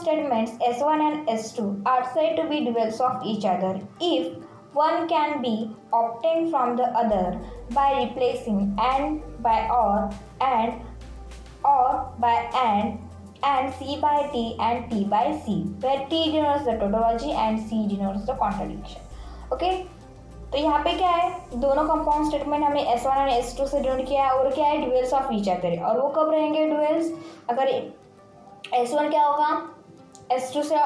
statements S1 and S2 are said to be duals of each other if one can be obtained from the other by replacing and by or by and C by T and T by C, where T denotes the tautology and C denotes the contradiction. Okay, तो यहाँ पे क्या है, दोनों compound statement हमने S1 और S2 से denote किया है और क्या है, डुअल्स ऑफ ईच अदर। और वो कब रहेंगे डुअल्स, अगर S1 क्या होगा S2 से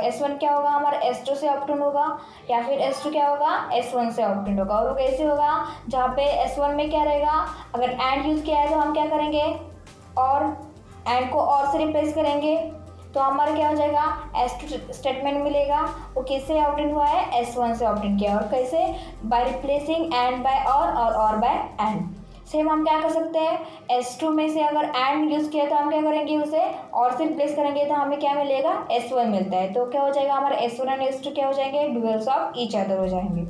S1 क्या होगा हमारा S2 से ऑप्टेंड होगा, या फिर S2 क्या होगा S1 से ऑप्टेंड होगा। और वो कैसे होगा, जहाँ पे S1 में क्या रहेगा, अगर एंड यूज किया है तो हम क्या करेंगे, और एंड को और से रिप्लेस करेंगे तो हमारा क्या हो जाएगा, S2 स्टेटमेंट मिलेगा। वो किससे ऑप्टेंड हुआ है, S1 से ऑप्टेंड किया। और कैसे, बाय रिप्लेसिंग एंड बाय और बाय एंड। सेम हम क्या कर सकते हैं, S2 में से अगर एंड यूज किया तो हम क्या करेंगे, उसे और से रिप्लेस करेंगे तो हमें क्या मिलेगा, S1 मिलता है। तो क्या हो जाएगा, हमारा S1 और S2 क्या हो जाएंगे, डुअल्स ऑफ ईच अदर हो जाएंगे।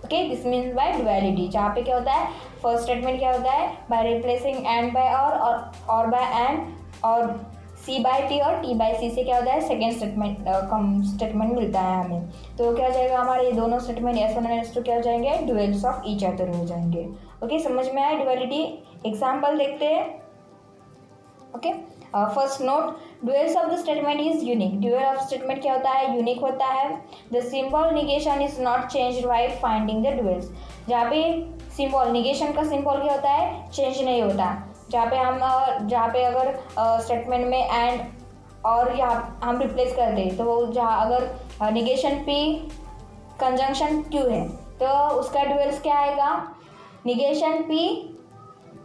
Okay, this means by duality, जहाँ पे क्या होता है, फर्स्ट स्टेटमेंट क्या होता है, बाय रिप्लेसिंग एंड बाय और बाय एंड, और C बाय T और T बाय C से क्या होता है, सेकेंड स्टेटमेंट मिलता है हमें। तो क्या हो जाएगा, हमारे ये दोनों स्टेटमेंट S1 और S2 क्या हो जाएंगे, डुअल्स ऑफ ईच अदर हो जाएंगे। ओके, समझ में आया डुअलिटी। एग्जाम्पल देखते हैं। Okay, first note, duels of the statement is unique. Dual of statement क्या होता है, यूनिक होता है। The symbol negation is not change while finding the duels. जहाँ पे सिंबल, निगेशन का सिंबल क्या होता है, चेंज नहीं होता। जहाँ पे अगर स्टेटमेंट में एंड और यहाँ हम रिप्लेस कर दें तो वो जहाँ अगर निगेशन P कंजंक्शन Q है तो उसका डुअल्स क्या आएगा, निगेशन P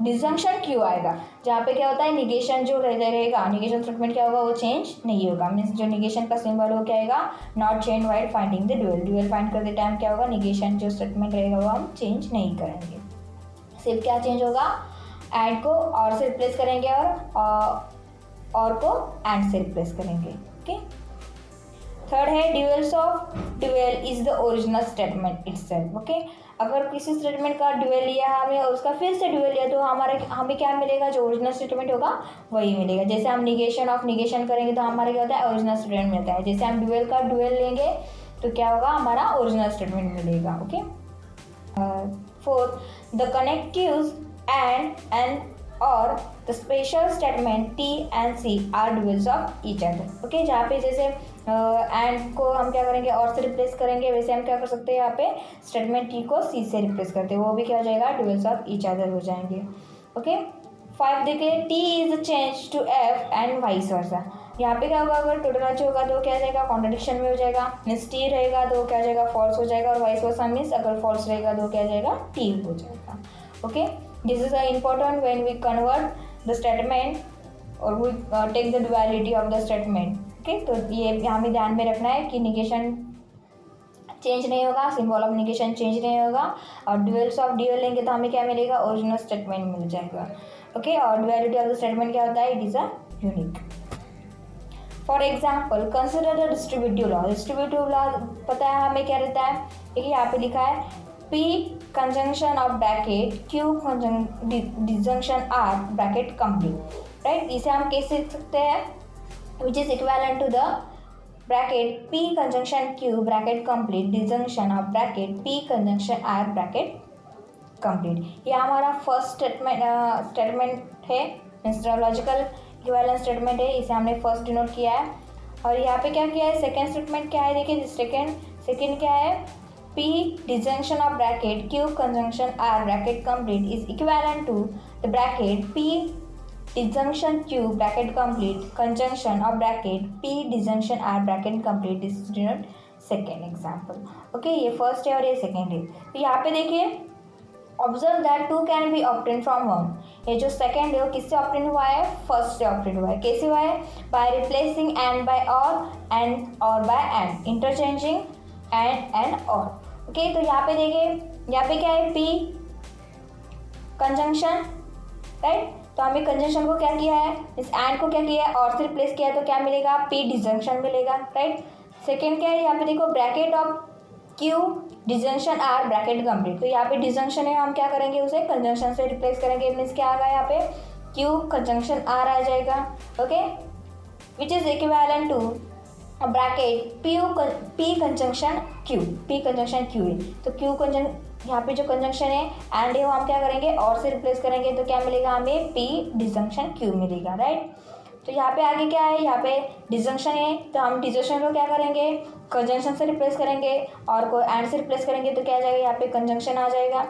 डिजंक्शन Q आएगा। जहाँ पे क्या होता है, निगेशन जो रहेगा, निगेशन स्टेटमेंट क्या होगा, वो चेंज नहीं होगा। मीन्स जो निगेशन का सिंबल हो क्या आएगा, not change while finding the dual. Dual find करते टाइम क्या होगा, निगेशन जो स्टेटमेंट रहेगा वो हम चेंज नहीं करेंगे। सिर्फ क्या चेंज होगा, एंड को और से रिप्लेस करेंगे और को एंड से रिप्लेस करेंगे। ओके, थर्ड है duels of dual is the original statement itself. Okay, अगर किसी स्टेटमेंट का डुअल लिया हमें और उसका फिर से डुअल लिया तो हमें क्या मिलेगा, जो ओरिजिनल स्टेटमेंट होगा वही मिलेगा। जैसे हम निगेशन ऑफ निगेशन करेंगे तो हमारा क्या होता है, ओरिजिनल स्टेटमेंट मिलता है। जैसे हम डुअल का डुअल लेंगे तो क्या होगा, हमारा ओरिजिनल स्टेटमेंट मिलेगा। Okay, fourth, the connectives and और the special statement T and C are duals of each other। Okay, जहाँ पे जैसे एंड को हम क्या करेंगे, और से रिप्लेस करेंगे, वैसे हम क्या कर सकते हैं, यहाँ पे स्टेटमेंट T को C से रिप्लेस करते हैं, वो भी क्या हो जाएगा, duals of each other हो जाएंगे। ओके, 5 देखिए, T is changed to F and vice versa। यहाँ पे क्या होगा, अगर टोटोलॉजी होगा तो क्या जाएगा, कॉन्ट्रडिक्शन में हो जाएगा। मीन्स T रहेगा तो क्या हो जाएगा, फॉल्स हो जाएगा, और वाइस वर्सा मीन्स अगर फॉल्स रहेगा तो क्या जाएगा, T हो जाएगा। Okay, this is important when we convert the statement or we take the duality of the statement। okay, तो ये हमें ध्यान में रखना है कि निगेशन चेंज नहीं होगा, सिंबल ऑफ निगेशन चेंज नहीं होगा, और डुअल्स ऑफ डुअल लेंगे तो हमें क्या मिलेगा, ओरिजिनल स्टेटमेंट मिल जाएगा। ओके, और डुअलिटी ऑफ द स्टेटमेंट क्या होता है, it is a unique. For example, consider the distributive law. Distributive law पता है हमें क्या रहता है, देखिए यहाँ पे लिखा है P conjunction of bracket Q disjunction R bracket complete, right? इसे हम कैसे लिख सकते हैं, which is equivalent to the bracket P conjunction Q bracket complete disjunction of bracket P conjunction R bracket complete। ये हमारा फर्स्ट स्टेटमेंट है, logical equivalence statement है, इसे हमने फर्स्ट डिनोट किया है। और यहाँ पे क्या किया है, सेकेंड स्टेटमेंट क्या है, देखिए सेकेंड क्या है, P disjunction of bracket Q conjunction R bracket complete is equivalent to the bracket P disjunction Q bracket complete conjunction of bracket P disjunction R bracket complete। This is denote second example। okay, ये first है और ये second है। तो यहाँ पे देखिए, observe that two can be obtained from one. ये जो सेकेंड है वो किससे ऑप्टेन हुआ है, फर्स्ट से ऑप्टेन हुआ है। कैसे हुआ है, बाय रिप्लेसिंग एंड बाय और बाय एंड, इंटरचेंजिंग एंड और। ओके, तो यहाँ पे देखिए, यहाँ पे क्या है, P कंजंक्शन, राइट। तो हमें कंजंक्शन को क्या किया है, इस एंड को क्या किया है, और से रिप्लेस किया है, तो क्या मिलेगा, P डिजंक्शन मिलेगा, राइट। सेकेंड क्या है, यहाँ पे देखो bracket of Q disjunction R bracket complete. तो यहाँ पे डिजंक्शन है, हम क्या करेंगे, उसे कंजंक्शन से रिप्लेस करेंगे। मीन्स क्या आ गया, यहाँ पे Q कंजंक्शन R आ जाएगा। Okay, which is equivalent to bracket P conjunction Q, P conjunction Q है, तो क्यू कंजंक्शन यहाँ पे जो कंजंक्शन है एंड है वो हम क्या करेंगे और से रिप्लेस करेंगे, तो क्या मिलेगा हमें पी डिजंक्शन क्यू मिलेगा, राइट। तो यहाँ पे आगे क्या है, यहाँ पे डिजंक्शन है तो हम डिजंक्शन को क्या करेंगे कंजंक्शन से रिप्लेस करेंगे और को एंड से रिप्लेस करेंगे, तो क्या आ जाएगा यहाँ पे कंजंक्शन आ जाएगा,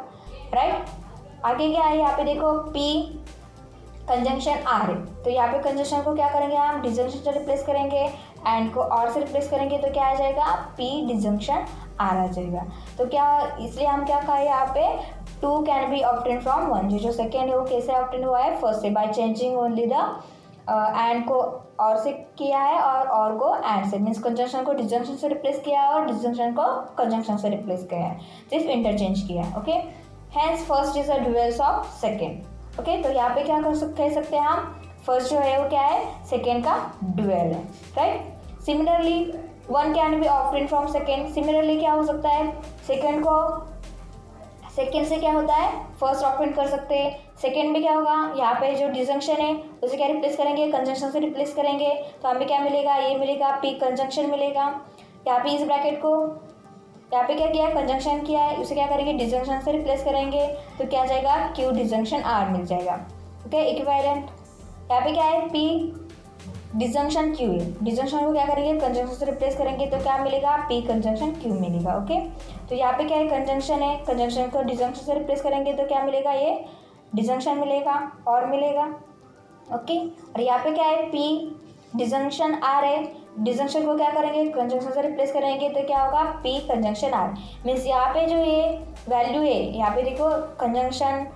राइट। आगे क्या है, यहाँ पे देखो पी कंजंक्शन आर है, तो यहाँ पे कंजंक्शन को क्या करेंगे हम डिजंक्शन से रिप्लेस करेंगे एंड को और से रिप्लेस करेंगे, तो क्या आ जाएगा पी डिजंक्शन आर आ जाएगा। तो क्या इसलिए हम क्या कहा यहाँ पे two can be obtain from one, जो सेकेंड है वो कैसे ऑब्टेन हुआ है फर्स्ट से, by changing only the and को और से किया है और को एंड से, मीन्स कंजंक्शन को डिजंक्शन से रिप्लेस किया है और डिजंक्शन को कंजंक्शन से रिप्लेस किया है, सिर्फ इंटरचेंज किया है, okay. Hence first is a duals of second, okay. तो यहाँ पे क्या कह सकते हैं हम, फर्स्ट जो है वो क्या है सेकेंड का ड्यूअल है, right. Similarly one can be obtain from second, similarly क्या हो सकता है सेकेंड को सेकेंड से क्या होता है फर्स्ट ऑब्टेन कर सकते हैं, सेकेंड में क्या होगा यहाँ पे जो डिजंक्शन है उसे क्या रिप्लेस करेंगे कंजंक्शन से रिप्लेस करेंगे, तो हमें क्या मिलेगा ये मिलेगा पी कंजंक्शन मिलेगा। यहाँ पे इस ब्रैकेट को यहाँ पे क्या किया है कंजंक्शन किया है, उसे क्या करेंगे डिजंक्शन से रिप्लेस करेंगे, तो क्या आ जाएगा क्यू डिजंक्शन आर मिल जाएगा, ओके इक्विवेलेंट। यहाँ पे क्या है पी डिजंक्शन क्यू है, डिजंक्शन को क्या करेंगे कंजंक्शन से रिप्लेस करेंगे, तो क्या मिलेगा पी कंजंक्शन क्यू मिलेगा, ओके। तो यहाँ पे क्या है कंजंक्शन है, कंजंक्शन को डिजंक्शन से रिप्लेस करेंगे तो क्या मिलेगा ये डिजंक्शन मिलेगा और मिलेगा, ओके। और यहाँ पे क्या है पी डिजंक्शन आर है, डिजंक्शन को क्या करेंगे कंजंक्शन से रिप्लेस करेंगे, तो क्या होगा पी कंजंक्शन आर, मीन्स यहाँ पे जो ये वैल्यू है यहाँ पे देखो कंजंक्शन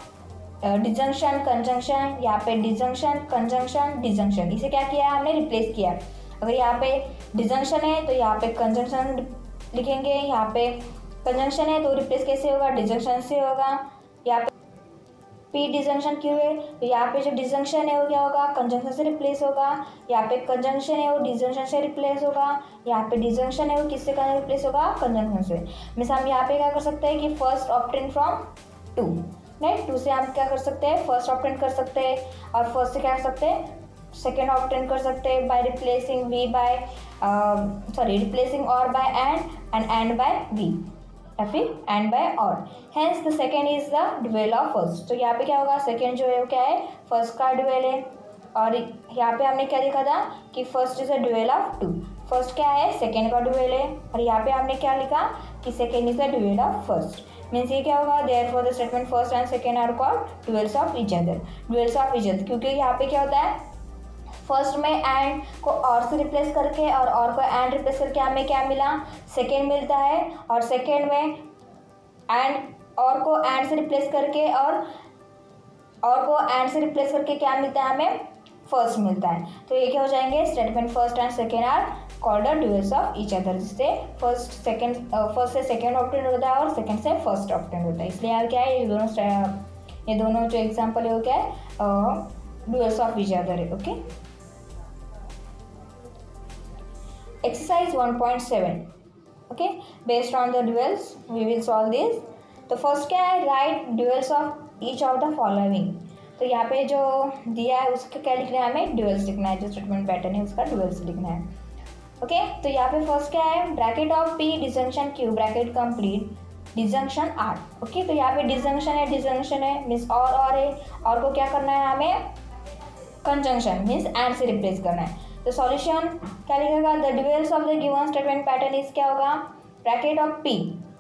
डिजंक्शन कंजंक्शन, यहाँ पे डिजंक्शन कंजंक्शन डिजंक्शन, इसे क्या किया है हमने रिप्लेस किया। अगर यहाँ पे डिजंक्शन है तो यहाँ पे कंजंक्शन लिखेंगे, यहाँ पे कंजंक्शन है तो रिप्लेस कैसे होगा डिजंक्शन से होगा। यहाँ पे पी डिजंक्शन क्यों है तो यहाँ पे जो डिजंक्शन है वो क्या होगा कंजंक्शन से रिप्लेस होगा, यहाँ पे कंजंक्शन है वो डिजंक्शन से रिप्लेस होगा, यहाँ पे डिजंक्शन है वो किससे रिप्लेस होगा कंजंक्शन से। मीन्स हम यहाँ पे क्या कर सकते हैं कि first obtain from two, right, two से हम क्या कर सकते हैं फर्स्ट ऑब्टेन कर सकते हैं और फर्स्ट से क्या कर सकते हैं सेकेंड ऑब्टेन कर सकते हैं by replacing V by replacing or by and by V या फिर and by or. Hence the second is the dual of first. तो यहाँ पे क्या होगा सेकेंड जो है वो क्या है फर्स्ट का ड्यूअल है, और यहाँ पे हमने क्या देखा था कि first is a dual of two, first क्या है सेकेंड का ड्यूअल है, और यहाँ पे हमने क्या लिखा कि second is the dual of first. Means ये क्या होगा therefore the statement first and second are called duals of each other, duals of each other, क्योंकि यहाँ पे क्या होता है फर्स्ट में एंड को और से रिप्लेस करके और को एंड रिप्लेस करके हमें क्या मिला सेकेंड मिलता है, और सेकेंड में एंड और को एंड से रिप्लेस करके और को एंड से रिप्लेस करके क्या मिलता है हमें फर्स्ट मिलता है। तो ये क्या हो जाएंगे statement first and second are called the duals of each other, जिससे फर्स्ट से सेकेंड ऑब्टेन होता है और सेकेंड से फर्स्ट ऑब्टेन होता है। इसलिए यहाँ क्या है ये दोनों जो एग्जाम्पल है वो क्या है ड्यूअल्स ऑफ ईच अदर है, okay. Exercise 1.7, okay, based on the duals we will solve this। तो फर्स्ट क्या है write duals of each of the following. तो यहाँ पे जो दिया है उसका क्या लिखना है हमें ड्यूअल्स लिखना है, जो स्टेटमेंट पैटर्न है उसका ड्यूअल्स लिखना है, ओके। तो यहाँ पे फर्स्ट क्या है bracket of P disjunction Q bracket complete disjunction R, okay. तो यहाँ पे डिजंक्शन है मीन्स और है, और को क्या करना है हमें कंजंक्शन मीन्स एंड से रिप्लेस करना है। तो सॉल्यूशन क्या लिखेगा the duals of the given statement pattern is क्या होगा ब्रैकेट ऑफ पी,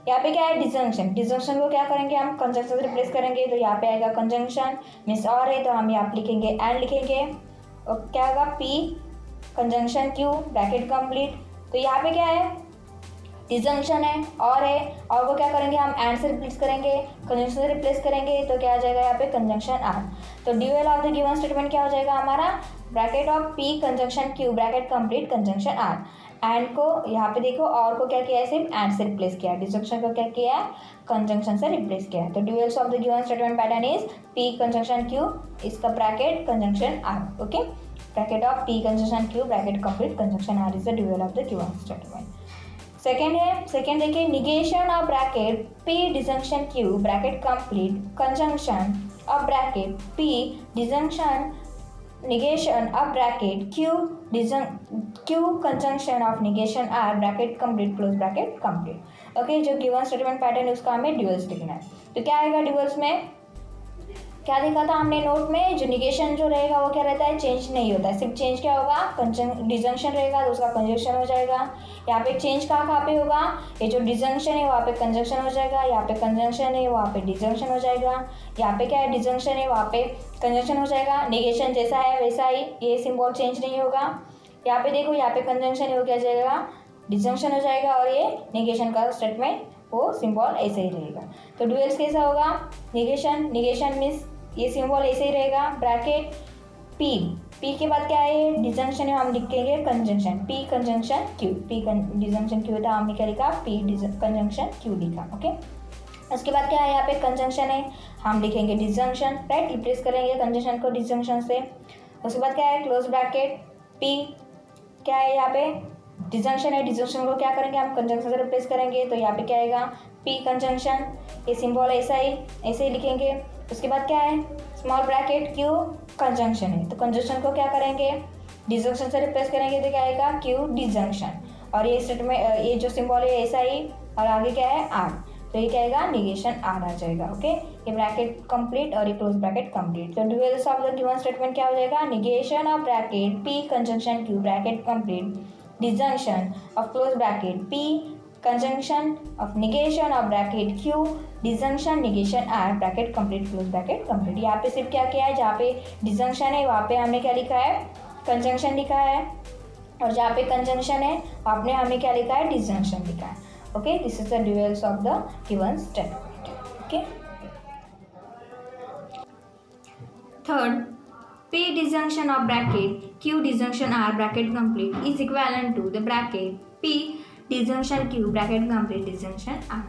यहाँ पे क्या है डिजंक्शन को क्या करेंगे हम कंजंक्शन से रिप्लेस करेंगे, तो यहाँ पे आएगा कंजंक्शन मीन्स और है तो हम यहाँ पे लिखेंगे एंड लिखेंगे, और क्या होगा P conjunction Q bracket complete. तो यहाँ पे क्या है डिजंक्शन है और को क्या करेंगे हम एंड से रिप्लेस करेंगे कंजंक्शन से रिप्लेस करेंगे, तो क्या आ जाएगा यहाँ पे कंजंक्शन आर। तो dual of the given statement क्या हो जाएगा हमारा bracket of P conjunction Q bracket complete conjunction R. And को यहाँ पे देखो और को क्या किया है सिर्फ एंड से रिप्लेस किया है, डिजंक्शन को क्या किया है कंजंक्शन से रिप्लेस किया है। तो duals of the given statement pattern is P conjunction Q इसका bracket conjunction R, okay. Bracket of P conjunction Q bracket complete conjunction R is the dual of the given statement. Second देखिए negation of bracket P disjunction Q bracket complete conjunction of bracket P disjunction negation of bracket q conjunction of negation r bracket complete close bracket complete। Okay, जो given statement pattern है उसका हमें ड्यूअल्स लिखना है। तो क्या आएगा ड्यूअल्स में, क्या देखा था हमने नोट में, जो निगेशन जो रहेगा वो क्या रहता है, चेंज नहीं होता है, सिर्फ चेंज क्या होगा, डिजंक्शन रहेगा तो उसका कंजंक्शन हो जाएगा। यहाँ पे चेंज कहाँ पे होगा, ये जो डिजंक्शन है वहाँ पे कंजंक्शन हो जाएगा, यहाँ पे कंजंक्शन है वहाँ पे डिजंक्शन हो जाएगा, यहाँ पे क्या है डिजंक्शन है वहाँ पे कंजंक्शन हो जाएगा। निगेशन जैसा है वैसा ही, ये सिंबल चेंज नहीं होगा। यहाँ पे देखो, यहाँ पे कंजंक्शन है वो क्या जाएगा, डिजंक्शन हो जाएगा, और ये निगेशन का स्टेटमेंट वो सिंबल ऐसे ही रहेगा। तो ड्यूअल्स कैसा होगा, निगेशन मीन्स ये सिंबल ऐसे ही रहेगा, ब्रैकेट पी के बाद क्या है, डिजंक्शन है, हम लिखेंगे conjunction, P conjunction Q, P disjunction Q था, हमने क्या लिखा, पी कंजंक्शन क्यू लिखा। ओके, उसके बाद क्या है, यहाँ पे कंजंक्शन है, हम लिखेंगे डिजंक्शन, राइट, रिप्लेस करेंगे कंजंक्शन को डिजंक्शन से। उसके बाद क्या है, क्लोज ब्रैकेट पी, क्या है यहाँ पे डिजंक्शन है, डिजंक्शन को क्या करेंगे हम, कंजंक्शन से रिप्लेस करेंगे, तो यहाँ पे क्या आएगा, पी कंजंक्शन, ये सिंबल ऐसे ही लिखेंगे। उसके बाद क्या है, स्मॉल ब्रैकेट क्यू कंजंक्शन है, तो कंजंक्शन को क्या करेंगे, डिजंक्शन से रिप्लेस करेंगे, तो क्या आएगा, क्यू डिजंक्शन, और ये स्टेटमेंट ये जो सिंबल है ऐसा ही, और आगे क्या है आर, तो ये क्या आएगा, निगेशन आर आ जाएगा। ओके, ये ब्रैकेट कंप्लीट और ये क्लोज ब्रैकेट कंप्लीट। तो duals of the given statement क्या हो जाएगा, negation of bracket P conjunction Q bracket complete, disjunction of close bracket P conjunction of negation of bracket Q disjunction negation R bracket complete close bracket complete. यहाँ पे सिर्फ क्या किया है, जहाँ पे डिजंक्शन है वहाँ पे हमने क्या लिखा है, कंजंक्शन लिखा है, और जहाँ पे कंजंक्शन है वहाँ पे हमने क्या लिखा है, डिजंक्शन लिखा है। Okay, this is the duals of the given statement. Okay, third, P disjunction of bracket Q disjunction R bracket complete is equivalent to the bracket P disjunction Q bracket complete disjunction R.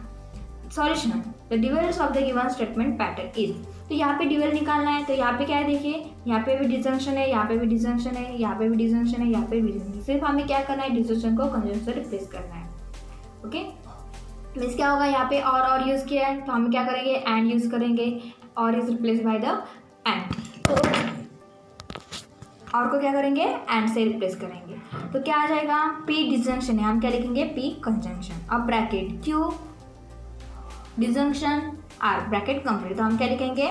Solution: the duals of the given statement pattern is, तो यहाँ पे dual निकालना है, तो यहाँ पे क्या है देखिए, यहाँ पे भी डिजंक्शन है, यहाँ पे भी डिजंक्शन है, यहाँ पे भी डिजंक्शन है, यहाँ पे भी डिजंक्शन, सिर्फ हमें क्या करना है, डिजंक्शन को कंजंक्शन से रिप्लेस करना है। ओके, मीन्स क्या होगा, यहाँ पे और यूज़ किया है तो हम क्या करेंगे, एंड यूज़ करेंगे, और is replace by the end, तो और को क्या करेंगे, एंड से रिप्लेस करेंगे, तो क्या आ जाएगा, पी डिजंक्शन है, हम क्या लिखेंगे, पी कंजंक्शन, अब bracket Q disjunction R bracket complete, तो हम क्या लिखेंगे,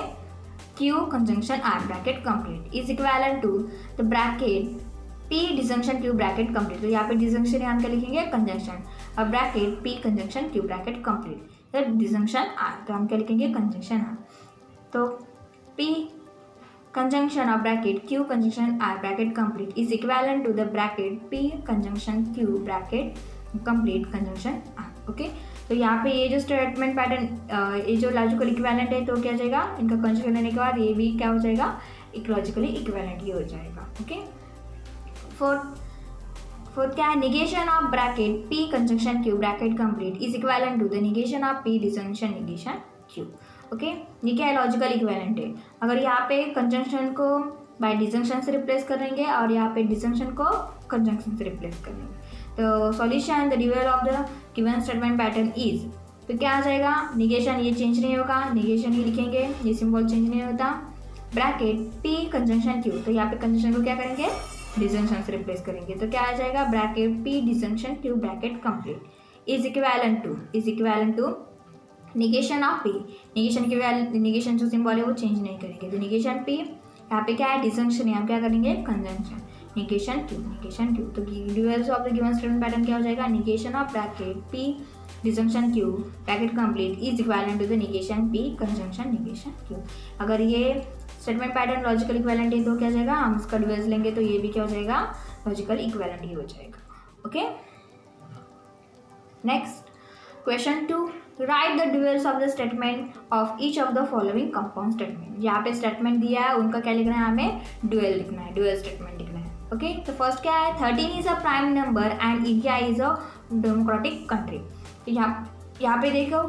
Q conjunction R bracket complete is equivalent to the bracket P disjunction Q bracket complete, तो यहाँ पे डिजंक्शन है, हम क्या लिखेंगे, कंजंक्शन, अब bracket P conjunction Q bracket complete, तो डिजंक्शन आर, तो हम क्या लिखेंगे, कंजंक्शन आर, तो P conjunction of bracket q conjunction r bracket complete is equivalent to the bracket p conjunction q bracket complete conjunction r। Okay, तो यहाँ पे ये जो स्टेटमेंट पैटर्न ये जो लॉजिकल इक्विवेलेंट है, तो क्या हो जाएगा, इनका कंजंक्शन लेने के बाद ये भी क्या हो जाएगा, इकोलॉजिकली इक्विवेलेंट ही हो जाएगा। ओके, फोर्थ क्या है, negation of bracket p conjunction q bracket complete is equivalent to the negation of p disjunction negation q। Okay, ये क्या है, लॉजिकल इक्विवेलेंट है। अगर यहाँ पे कंजंक्शन को बाय डिजंक्शन से रिप्लेस करेंगे और यहाँ पे डिजंक्शन को कंजंक्शन से रिप्लेस करेंगे, तो solution the dual of the given statement pattern is, तो क्या आ जाएगा, निगेशन ये चेंज नहीं होगा, निगेशन ही लिखेंगे, ये सिंबल चेंज नहीं होता, ब्रैकेट पी कंजंक्शन क्यू, तो यहाँ पे कंजंक्शन को क्या करेंगे, डिजंक्शन से रिप्लेस करेंगे, तो क्या आ जाएगा, bracket P disjunction Q bracket complete is equivalent to negation of P, negation की वैल्यू, निगेशन जो सिंबल है वो चेंज नहीं करेंगे, तो निगेशन पी, यहाँ पे क्या है, डिजंक्शन है, हम क्या करेंगे, कंजंक्शन निगेशन क्यू, तो duals of the given statement pattern क्या हो जाएगा, negation of bracket P disjunction Q bracket complete is equivalent to the negation P conjunction negation Q. अगर ये स्टेटमेंट पैटर्न लॉजिकल इक्विवेलेंट है तो क्या हो जाएगा, हम इसका ड्यूअल्स लेंगे तो ये भी क्या हो जाएगा, लॉजिकल इक्विवेलेंट ही हो जाएगा। Okay, next question 2, write the duals of the statement of each of the following compound statement. यहाँ पे स्टेटमेंट दिया है, उनका क्या लिखना है, हमें ड्यूअल लिखना है, ड्यूअल स्टेटमेंट लिखना है। ओके, तो फर्स्ट क्या है, 13 is a prime number and India is a democratic country. तो यहाँ पे देखो,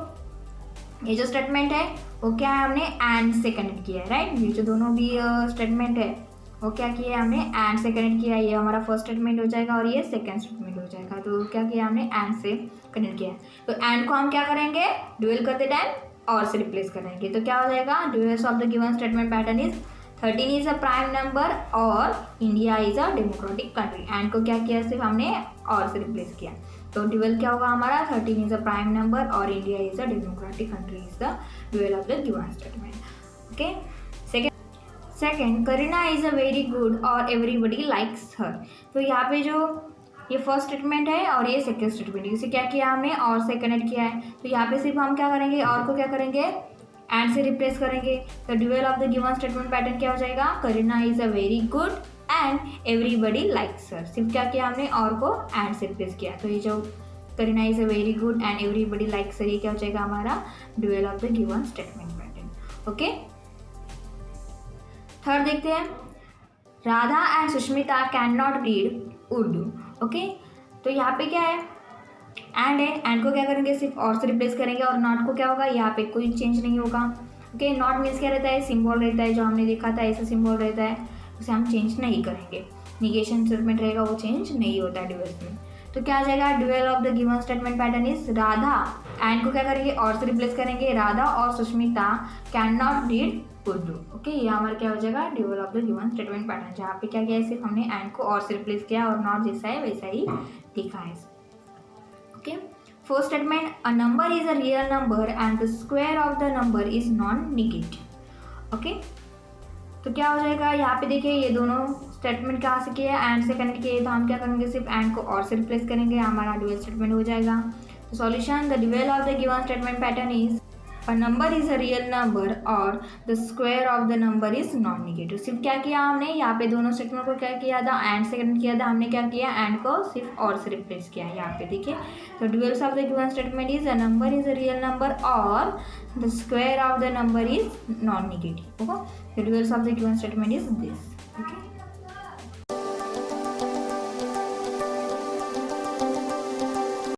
ये जो स्टेटमेंट है वो क्या है, हमने एंड से कनेक्ट किया है, राइट, ये जो दोनों भी स्टेटमेंट है वो क्या किया है, हमने एंड से कनेक्ट किया है, ये हमारा फर्स्ट स्टेटमेंट हो जाएगा और ये सेकंड स्टेटमेंट हो जाएगा, तो क्या किया हमने, एंड से कनेक्ट किया है, तो एंड को हम क्या करेंगे, ड्यूअल करते टाइम और से रिप्लेस करेंगे, तो क्या हो जाएगा, duals of the given statement pattern is 13 is a prime number और India is a democratic country. And को क्या किया, सिर्फ हमने और से रिप्लेस किया। तो ड्यूअल क्या होगा हमारा, 13 इज अ प्राइम नंबर और India is a democratic country is the dual of the given statement. Okay, second Kareena is a very good और एवरीबडी लाइक्स हर। तो यहाँ पे जो ये फर्स्ट स्टेटमेंट है और ये सेकंड स्टेटमेंट है, इसे क्या किया हमने, और से कनेक्ट किया है। तो यहाँ पे सिर्फ हम क्या करेंगे, और को क्या करेंगे, एंड से रिप्लेस करेंगे। तो dual of the given statement pattern क्या हो जाएगा, Kareena is a very good and everybody likes her. सिर्फ क्या किया हमने, और को एंड से रिप्लेस किया। तो ये जो Kareena is a very good and everybody likes her, ये क्या हो जाएगा हमारा dual of the given statement pattern. Okay, third देखते हैं, Radha and Sushmita can not read Urdu. Okay, तो यहाँ पे क्या है, एंड है, एंड को क्या करेंगे, सिर्फ और से रिप्लेस करेंगे, और नॉट को क्या होगा, यहाँ पे कोई चेंज नहीं होगा। ओके, नॉट मीन्स क्या रहता है, सिंबल रहता है, जो हमने देखा था ऐसा सिंबल रहता है, उसे हम चेंज नहीं करेंगे। निगेशन स्टेटमेंट रहेगा, वो चेंज नहीं होता है ड्यूअल में। तो क्या आ जाएगा, dual of the given statement pattern is Radha, and को क्या करेंगे, और से रिप्लेस करेंगे, राधा और Sushmita can not read Urdu. Okay, ये हमारा क्या हो जाएगा, dual of the given statement pattern, जहाँ पे क्या किया है, सिर्फ हमने एंड को और से रिप्लेस किया और नॉट जैसा है वैसा ही लिखा है। Okay, first statement, a number is a real number and the square of the number is non negative. Okay, तो क्या हो जाएगा, यहाँ पे देखिए ये दोनों स्टेटमेंट कहाँ से किए हैं, एंड से कनेक्ट किए। तो हम क्या करेंगे, सिर्फ एंड को और से रिप्लेस करेंगे, हमारा ड्यूअल स्टेटमेंट हो जाएगा। तो solution, the dual of the given statement pattern is a number is a real number और the square of the number is non negative. सिर्फ क्या किया हमने, यहाँ पे दोनों स्टेटमेंट को क्या किया था, एंड से कनेक्ट किया था, हमने क्या किया, एंड को सिर्फ और से रिप्लेस किया है। यहाँ पे देखिए, तो duals of the given statement is a number is a real number और the square of the number is non negative. Okay, the duals of the given statement is this. Okay.